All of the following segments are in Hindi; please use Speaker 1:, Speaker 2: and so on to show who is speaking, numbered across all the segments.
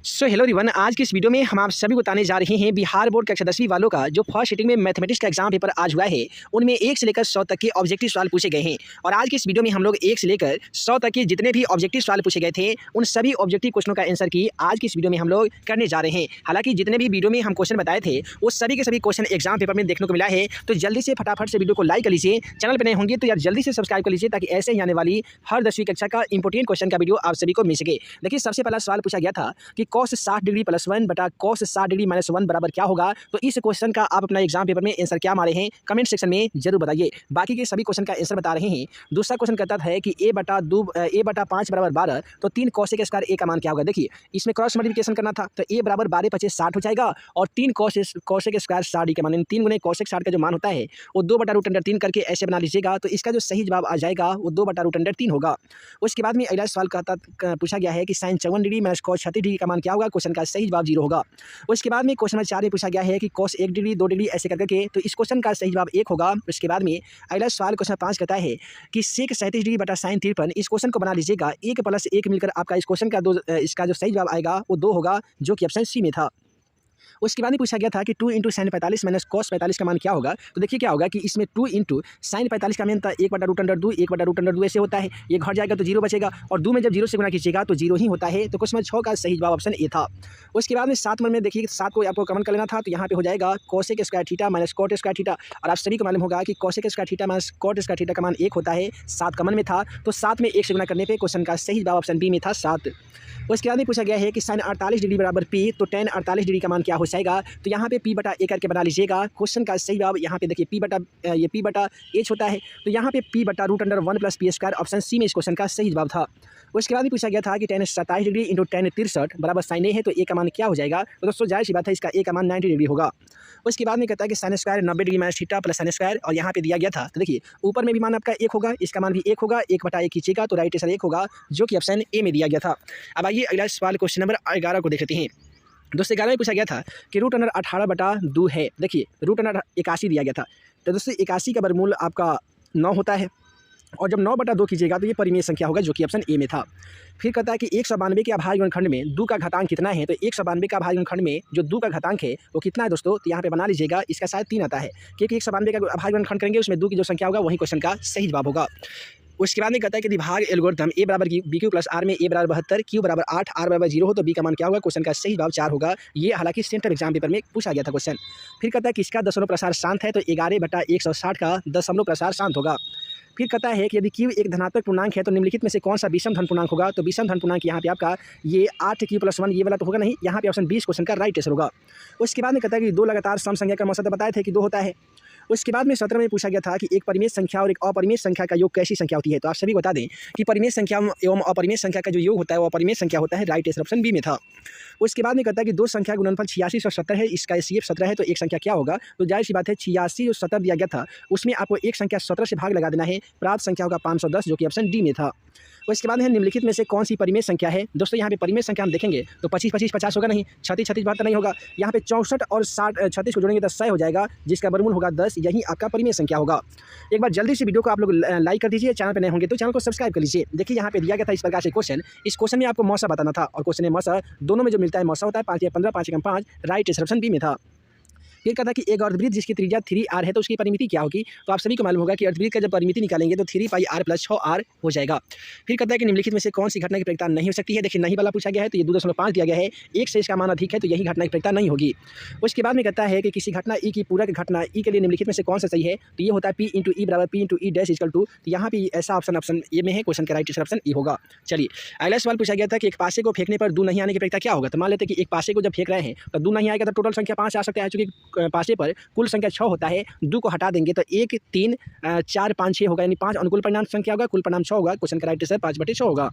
Speaker 1: हेलो एवरीवन, आज की इस वीडियो में हम आप सभी को बताने जा रहे हैं बिहार बोर्ड कक्षा 10वीं वालों का जो फर्स्ट सिटिंग में मैथमेटिक्स का एग्जाम पेपर आज हुआ है उनमें 1 से लेकर 100 तक के ऑब्जेक्टिव सवाल पूछे गए हैं। और आज की इस वीडियो में हम लोग 1 से लेकर 100 तक के जितने भी ऑब्जेक्टिव सवाल पूछे गए थे उन सभी ऑब्जेक्टिव क्वेश्चनों का आंसर की आज की इस वीडियो में हम लोग करने जा रहे हैं। हालांकि जितने भी वीडियो में हम क्वेश्चन बताए थे वो सभी के सभी क्वेश्चन एग्जाम पेपर में देखने को मिला है, तो जल्दी से फटाफट से वीडियो को लाइक कर लीजिए। चैनल पर नए होंगे तो यार जल्दी से सब्सक्राइब कर लीजिए ताकि ऐसे ही आने वाली हर 10वीं कक्षा का इंपोर्टेंट क्वेश्चन का वीडियो आप सभी को मिल सके। देखिए, सबसे पहला सवाल पूछा गया था कि cos 60 डिग्री प्लस 1 बटा cos 60 डिग्री माइनस 1 बराबर क्या होगा। तो इस क्वेश्चन का आप अपना एग्जाम पेपर में आंसर क्या मारे हैं कमेंट सेक्शन में जरूर बताइए। बाकी के सभी क्वेश्चन का आंसर बता रहे हैं। दूसरा क्वेश्चन कहता है कि a बटा 5 बराबर 12, तो 3 cos स्क्वायर a का मान क्या होगा। देखिए, इसमें क्रॉस मल्टीप्लिकेशन करना था तो a बराबर 12 × 5 60 हो जाएगा और 3 cos स्क्वायर 60 का मान 3 गुने cos 60 का जो मान होता है वो 2/√3 करके ऐसे बना लीजिएगा। तो इसका जो सही जवाब आ जाएगा वो 2/√3 होगा। उसके बाद में अगला सवाल पूछा गया है कि sin 54 degree minus cos 36 degree का मान क्या होगा। क्वेश्चन का सही जवाब 0 होगा। उसके बाद में क्वेश्चन नंबर 4 में पूछा गया है कि cos 1 डिग्री 2 डिग्री ऐसे करके, तो इस क्वेश्चन का सही जवाब 1 होगा। उसके बाद में अगला सवाल क्वेश्चन 5 कहता है कि sec 37 डिग्री बटा sin 53, इस क्वेश्चन को बना लीजिएगा। 1 + 1 मिलकर आपका इस क्वेश्चन का इसका जो सही जवाब आएगा वो 2 होगा, जो कि ऑप्शन सी में था। उसके बाद में पूछा गया था कि 2 × sin 45 माइनस cos 45 का मान क्या होगा। तो देखिए क्या होगा कि इसमें 2 × sin 45 का मान था 1/√2, 1/√2 ऐसे होता है, ये घट जाएगा तो 0 बचेगा और 2 में जब 0 से गुना कीजिएगा तो 0 ही होता है। तो क्वेश्चन 6 का सही जवाब ऑप्शन ए था। उसके बाद में 7 में देखिए 7 को आपको कमेंट कर लेना था, तो यहाँ पे हो जाएगा cosec square theta minus cot square theta. और आप सभी को मालूम होगा कि cosec square theta minus cot square theta का मान 1 होता है। 7 कमन में था तो 7 में 1 से गुना करने पे क्वेश्चन का सही जवाब ऑप्शन बी में था 7। उसके बाद में पूछा गया है कि sin 48 डिग्री बराबर p, तो tan 48 डिग्री का मान क्या हो जाएगा। तो यहाँ पे p बटा a करके बना लीजिएगा। क्वेश्चन का सही जवाब यहाँ पे देखिए p बटा h होता है, तो यहाँ पे p/√1 + p² ऑप्शन सी में इस क्वेश्चन का सही जवाब था। उसके बाद भी पूछा गया था कि tan 27 डिग्री × tan 63 बराबर sin a है, तो a का मान क्या हो जाएगा। तो दोस्तों जाहिर सी बात है, इसका a का मान 90 डिग्री होगा। उसके बाद में कहता है कि sin square 90 degree minus theta plus sin square, और यहाँ पे दिया गया था। तो देखिए ऊपर में भी मान आपका 1 होगा, इसका मान भी 1 होगा, 1/1 खींचेगा तो राइट आंसर 1 होगा, जो कि ऑप्शन ए में दिया गया था। अब आइए अगला सवाल क्वेश्चन नंबर 11 को देख लेते हैं। दोस्तों 11 में पूछा गया था कि √18/2 है। देखिए √81 दिया गया था, तो दोस्तों 81 का वर्गमूल आपका 9 होता है और जब 9/2 कीजिएगा तो ये परिमेय संख्या होगा, जो कि ऑप्शन ए में था। फिर कहता है कि 192 के अभाज्य गुणनखंड में 2 का घातांक कितना है। तो 192 का अभाज्य गुणनखंड में जो 2 का घातांक है वो कितना है दोस्तों। तो यहाँ पे बना लीजिएगा, इसका शायद 3 आता है, क्योंकि 192 का अभाज्य गुणनखंड करेंगे उसमें 2 की जो संख्या होगा वही क्वेश्चन का सही जवाब होगा। उसके बाद में कहता है कि विभाग एल्गोरिथम a बराबर BQ + R में a बराबर 72, Q बराबर 8, R बराबर 0 हो तो b का मान क्या होगा। क्वेश्चन का सही जवाब 4 होगा। ये हालांकि सेंट्रल एग्जाम पेपर में पूछा गया था क्वेश्चन। फिर कहता है कि इसका दशमलव प्रसार शांत है, तो 11/160 का दशमलव प्रसार शांत होगा। फिर कहता है कि यदि Q एक धनात्मक पूर्णांक है तो निम्नलिखित में से कौन सा विषम धन पूर्णांक होगा। तो विषम धन पूर्णांक यहाँ पे आपका ये 8Q + 1 ये वाला तो होगा नहीं, यहाँ पे ऑप्शन 20 क्वेश्चन का राइट आंसर होगा। उसके बाद में कहता है कि 2 लगातार सम संख्या का मसला बताए थे कि 2 होता है। उसके बाद में 17 में पूछा गया था कि एक परिमेय संख्या और एक अपरिमेय संख्या का योग कैसी संख्या होती है। तो आप सभी बता दें कि परिमेय संख्या एवं अपरिमेय संख्या का जो योग होता है वो अपरिमेय संख्या होता है। राइट आंसर ऑप्शन बी में था। उसके बाद में कहता है कि 2 संख्या गुणनफल 86 और 70 है, इसका एचसीएफ 17 है, तो एक संख्या क्या होगा। तो जाहिर सी बात है 86 और 70 दिया गया था उसमें आपको एक संख्या 17 से भाग लगा देना है, प्राप्त संख्या होगा 510, जो कि ऑप्शन डी में था। उसके बाद है निम्नलिखित में से कौन सी परिमेय संख्या है। दोस्तों यहाँ पे परिमेय संख्या हम देखेंगे तो 25 25 50 होगा नहीं, 36 36 72 नहीं होगा। यहाँ पे 64 और 36 को जोड़ेंगे तो 100 हो जाएगा, जिसका वर्गमूल होगा 10, यही आपका परिमेय संख्या होगा। एक बार जल्दी से वीडियो को आप लोग लाइक कर दीजिए, चैनल पर नए होंगे तो चैनल को सब्सक्राइब कर लीजिए। देखिए यहाँ पे दिया गया था इस प्रकार से क्वेश्चन। इस क्वेश्चन में आपको मौसा बताना था और क्वेश्चन में मौसा दोनों में जो मिलता है मौसा होता है 5 या 15, 5 एकम 5, राइट आंसर ऑप्शन बी में था। फिर कहता है कि एक अर्धवृत्त जिसकी त्रिज्या 3r है तो उसकी परिमिति क्या होगी। तो आप सभी को मालूम होगा कि अर्धवृत्त का जब परिमिति निकालेंगे तो 3πr + 6r हो जाएगा। फिर कहता है कि निम्नलिखित में से कौन सी घटना की प्रयोक्ता नहीं हो सकती है। देखिए नहीं वाला पूछा गया है तो ये 2.5 दिया गया है, 1 से इसका मान अधिक है तो यही घटना की प्रयोक्ता नहीं होगी। उसके बाद में कहता है कि किसी घटना ई की पूरक घटना ई के लिए निम्नलिखित में से कौन सा सही है। तो ये होता है p × e बराबर p × e डैश = 2। तो यहाँ पे ऐसा ऑप्शन ए में है, क्वेश्चन का राइट आंसर ऑप्शन ई होगा। चलिए अगला सवाल पूछा गया था कि एक पासे को फेंकने पर 2 नहीं आने की प्रयोक्ता क्या होगा। तो मान लेते हैं कि एक पासे को जब फेंक रहे हैं तो 2 नहीं आएगा तो टोटल संख्या 5 आ सकता है, चूँकि पासे पर कुल संख्या 6 होता है, 2 को हटा देंगे तो 1 3 4 5 6 होगा, यानी 5 अनुकूल परिणाम संख्या होगा, कुल परिणाम 6 होगा। क्वेश्चन का राइट आंसर 5/6 होगा।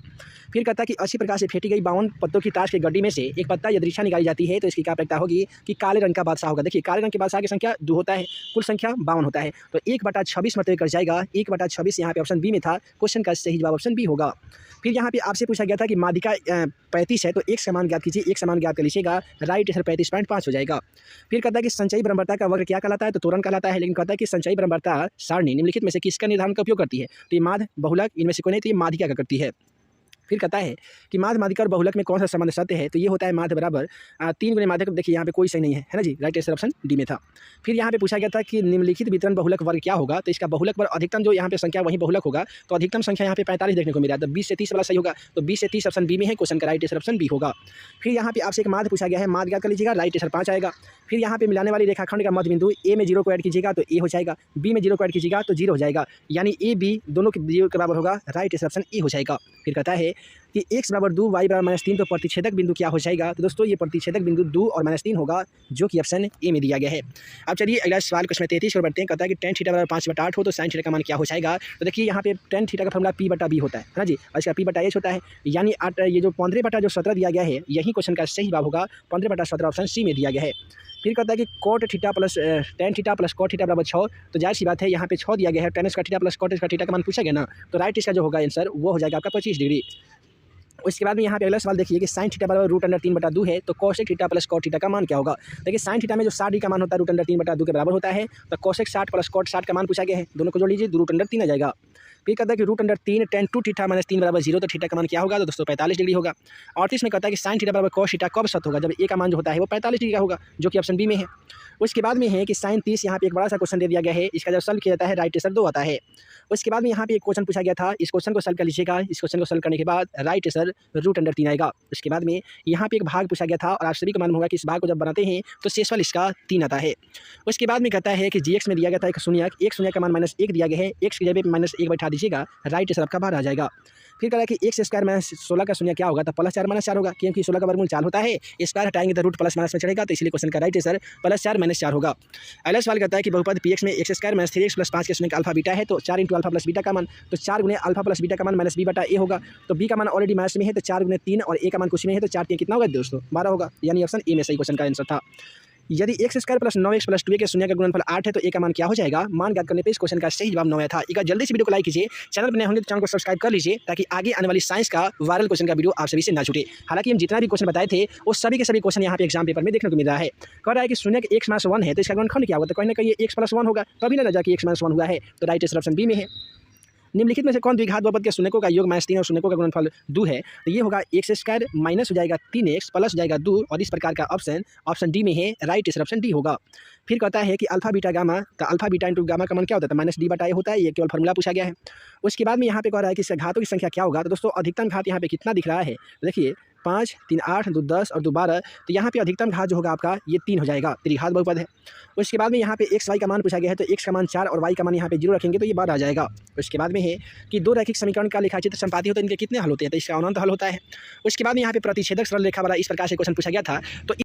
Speaker 1: फिर कहता है कि अच्छी प्रकार से फेंटी गई 52 पत्तों की ताश की गड्डी में से एक पत्ता यदि रिक्शा निकाली जाती है तो इसकी क्या प्रयोक्ता होगी कि काले रंग का बादशाह होगा। देखिए काले रंग के बादशाह की संख्या 2 होता है, कुल संख्या 52 होता है, तो 1/26 मतलब कर जाएगा। 1/26 यहाँ पे ऑप्शन बी में था, क्वेश्चन का सही जवाब ऑप्शन बी होगा। फिर यहाँ पे आपसे पूछा गया था कि माध्यिका 35 है तो एक समान ज्ञात कीजिए, एक समान ज्ञात कर लीजिएगा, राइट आंसर 35.5 हो जाएगा। फिर कहता है कि संचयी बराबरता का वक्र क्या कहलाता है। तो त्वरण कहलाता है, लेकिन कहता है कि संचयी बराबरता सारणी निम्नलिखित में से किसका निर्धारण का उपयोग करती है। तो ये माध्य बहुलक इनमें से कोई नहीं, तो ये माध्यिका का करती है। फिर कहता है कि माध्य माध्यिका और बहुलक में कौन सा संबंध सत्य है, तो ये होता है माध्य बराबर 3 गुणे माध्यक। देखिए यहाँ पे कोई सही नहीं है ना जी, राइट आंसर ऑप्शन डी में था। फिर यहाँ पे पूछा गया था कि निम्नलिखित वितरण बहुलक वर्ग क्या होगा, तो इसका बहुलक वर्ग अधिकतम जो यहाँ पे संख्या वही बहुलक होगा, तो अधिकतम संख्या यहाँ पे 45 देखने को मिला, तो 20 से 30 वाला सही होगा, तो 20 से 30 ऑप्शन बी में है, क्वेश्चन का राइट आंसर ऑप्शन बी होगा। फिर यहाँ पे आपसे एक माध्य पूछा गया है, माध्य याद कर लीजिएगा, राइट आंसर 5 आएगा। फिर यहाँ पे मिलाने वाली रेखाखंड का मध्य बिंदु ए में 0 को ऐड कीजिएगा तो ए हो जाएगा, बी में 0 को ऐड कीजिएगा तो 0 हो जाएगा, यानी ए बी दोनों के 0 के बराबर होगा, राइट आंसर ऑप्शन ए हो जाएगा। फिर कहता है कि x बराबर 2 y बराबर -3, तो प्रतिच्छेदक बिंदु क्या हो जाएगा, तो दोस्तों ये प्रतिच्छेदक बिंदु 2 और -3 होगा, जो कि ऑप्शन ए में दिया गया है। अब चलिए अगला सवाल क्वेश्चन 33 की ओर बढ़ते हैं। कहता है कि tan थीटा बराबर 5/8 हो तो sin थीटा का मान क्या हो जाएगा, तो देखिए यहाँ पे tan थीटा का फॉर्मूला p/b होता है ना जी, और इसका p/h होता है, यानी ये जो 15/17 दिया गया है यही क्वेश्चन का सही जवाब होगा, 15/17 ऑप्शन सी में दिया गया है। फिर कहता है कि cot theta plus tan theta plus cot theta बराबर 6, तो जाहिर सी बात है यहाँ पे 6 दिया गया है, tan square theta plus cot square theta का मान पूछा गया ना, तो राइट इसका जो होगा आंसर वो हो जाएगा आपका 25 डिग्री। उसके बाद में यहाँ पे अगला सवाल देखिए कि sin थीटा बराबर √3/2 है, तो cosec theta plus cot theta का मान क्या होगा। देखिए sin थीटा में जो 60 का मान होता है √3/2 के बराबर होता है, तो cosec 60 प्लस cot 60 का मान पूछा गया है, दोनों को जोड़ लीजिए √3 आ जाएगा। फिर कहता है कि √3 tan 2 थीटा -3 बराबर 0, तो थीटा का मान क्या होगा, तो दोस्तों 45 डिग्री होगा। और इसमें कहता है कि sin थीटा बराबर cos थीटा कब सत्य होगा, जब ए का मान जो होता है वो 45 डिग्री का होगा, जो कि ऑप्शन बी में है। उसके बाद में है कि sin 30, यहाँ पे एक बड़ा सा क्वेश्चन दे दिया गया है, इसका जब सॉल्व किया जाता है राइट आंसर 2 आता है। उसके बाद में यहाँ पे एक क्वेश्चन पूछा गया था, इस क्वेश्चन को सॉल्व कर लीजिएगा, इस क्वेश्चन को सॉल्व करने के बाद राइट आंसर √3 आएगा। उसके बाद में यहाँ पे एक भाग पूछा गया था और आप सभी को मालूम होगा कि इस भाग को जब बनाते हैं तो शेषफल इसका 3 आता है। उसके बाद में कहता है कि जीएक्स में दिया गया था एक शून्यक, एक शून्यक का मान -1 दिया गया है, x की जगह पे -1 बैठा दीजिएगा, राइट आंसर आपका बाहर आ जाएगा। फिर कह रहा है कि x स्क्वायर -16 का शून्य क्या होगा, तो +4 -4 होगा, क्योंकि 16 का वर्गमूल 4 होता है, स्क्वायर हटाएंगे तो रूट प्लस माइनस में चढ़ेगा, तो इसलिए क्वेश्चन का राइट आंसर +4 -4 होगा। अगला सवाल कहता है कि बहुपद px में x² - 3x + 5 के शून्य का अल्फा बीटा है, तो 4 × अल्फा प्लस बीटा का मान, तो 4 गुणे अल्फा प्लस बीटा का मान -b/a होगा, तो b का मान ऑलरेडी माइनस में है, तो 4 गुणे 3 और a का मान कुछ में है, तो 4 3 कितना होगा दोस्तों 12 होगा, यानी ऑप्शन ए में सही क्वेश्चन का आंसर था। यदि x² + 9x + 2a के शून्य का गुणनफल 8 है, तो a का मान क्या हो जाएगा, मान ज्ञात करने पे इस क्वेश्चन का सही जवाब 9 था। एक बार जल्दी से वीडियो को लाइक कीजिए, चैनल पर नए होंगे तो चैनल को सब्सक्राइब कर लीजिए, ताकि आगे आने वाली साइंस का वायरल क्वेश्चन का वीडियो आप सभी से ना छूटे। हालांकि हम जितना भी क्वेश्चन बताए थे वो सभी के सभी क्वेश्चन यहाँ पे एग्जाम पेपर में देखने को मिल रहा है। कह रहा है कि शून्य x - 1 है, तो इसका गुणनखंड क्या होगा, तो कहीं ना कहीं x + 1 होगा, तो अभी ना जाके x - 1 हुआ है, तो राइट आंसर ऑप्शन बी में है। निम्नलिखित में से कौन द्विघात बहुपद के शून्यकों का योग -3 और शून्यकों का गुणनफल 2 है, तो ये होगा x² माइनस हो जाएगा 3x प्लस हो जाएगा 2, और इस प्रकार का ऑप्शन डी में है, राइट आंसर ऑप्शन डी होगा। फिर कहता है कि अल्फा बीटा गामा, तो अल्फा बीटा इंटू गामा का मान क्या होता है, -d/a होता है, ये केवल फॉर्मूला पूछा गया है। उसके बाद में यहाँ पे कह रहा है कि इसका घातों की संख्या क्या होगा, तो दोस्तों अधिकतम घात यहाँ पे कितना दिख रहा है, देखिए 5, 3, 8, 2, 10 और 2, 12, तो यहाँ पे अधिकतम घात जो होगा आपका ये 3 हो जाएगा, त्रिघात बहुपद है। उसके बाद में यहाँ पे x y का मान पूछा गया है, तो x का मान 4 और y का मान यहाँ पे 0 रखेंगे तो ये 12 आ जाएगा। उसके बाद में है कि 2 रैखिक समीकरण का लेखाचित्र संपादित होता है, इनके कितने हल होते हैं, तो इसका अनंत हल होता है। उसके बाद में यहाँ पे प्रतिच्छेदक सरल रेखा वाला इस प्रकार से क्वेश्चन पूछा गया था, तो